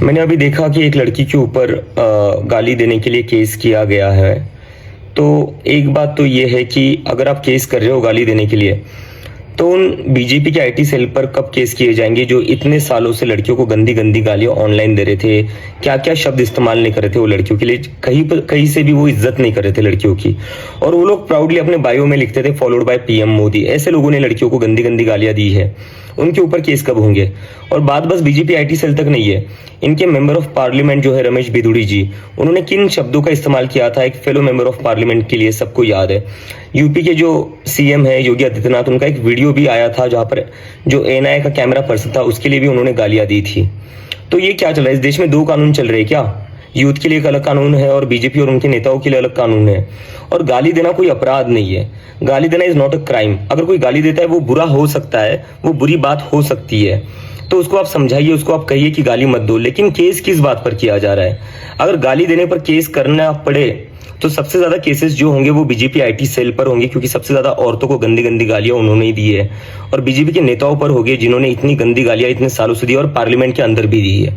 मैंने अभी देखा कि एक लड़की के ऊपर गाली देने के लिए केस किया गया है। तो एक बात तो ये है कि अगर आप केस कर रहे हो गाली देने के लिए, तो उन बीजेपी के आईटी सेल पर कब केस किए जाएंगे जो इतने सालों से लड़कियों को गंदी गंदी गालियां ऑनलाइन दे रहे थे। क्या क्या शब्द इस्तेमाल नहीं कर रहे थे वो लड़कियों के लिए, कहीं से भी वो इज्जत नहीं कर रहे थे लड़कियों की। और वो लोग प्राउडली अपने बायो में लिखते थे फॉलोड बाय पीएम मोदी। ऐसे लोगों ने लड़कियों को गंदी गंदी गालियां दी है, उनके ऊपर केस कब होंगे। और बात बस बीजेपी आईटी सेल तक नहीं है, इनके मेंबर ऑफ पार्लियामेंट जो है रमेश बिधूड़ी जी, उन्होंने किन शब्दों का इस्तेमाल किया था एक फेलो मेंबर ऑफ पार्लियामेंट के लिए सबको याद है। यूपी के जो सीएम है योगी आदित्यनाथ, उनका एक वीडियो भी आया था जहां पर जो एनआईए का कैमरा पर्सन था उसके लिए भी उन्होंने गालियां दी थी। तो ये क्या चल रहा है, इस देश में दो कानून चल रहे हैं क्या? यूथ के लिए एक अलग कानून है और बीजेपी और उनके नेताओं के लिए अलग कानून है। और गाली देना कोई अपराध नहीं है, गाली देना इज नॉट अ क्राइम। अगर कोई गाली देता है वो बुरा हो सकता है, वो बुरी बात हो सकती है, तो उसको आप समझाइए, उसको आप कहिए कि गाली मत दो। लेकिन केस किस बात पर किया जा रहा है? अगर गाली देने पर केस करना पड़े तो सबसे ज्यादा केसेस जो होंगे वो बीजेपी आईटी सेल पर होंगे, क्योंकि सबसे ज्यादा औरतों को गंदी गंदी गालियां उन्होंने ही दी है। और बीजेपी के नेताओं पर होंगे जिन्होंने इतनी गंदी गालियां इतने सालों से दी और पार्लियामेंट के अंदर भी दी है।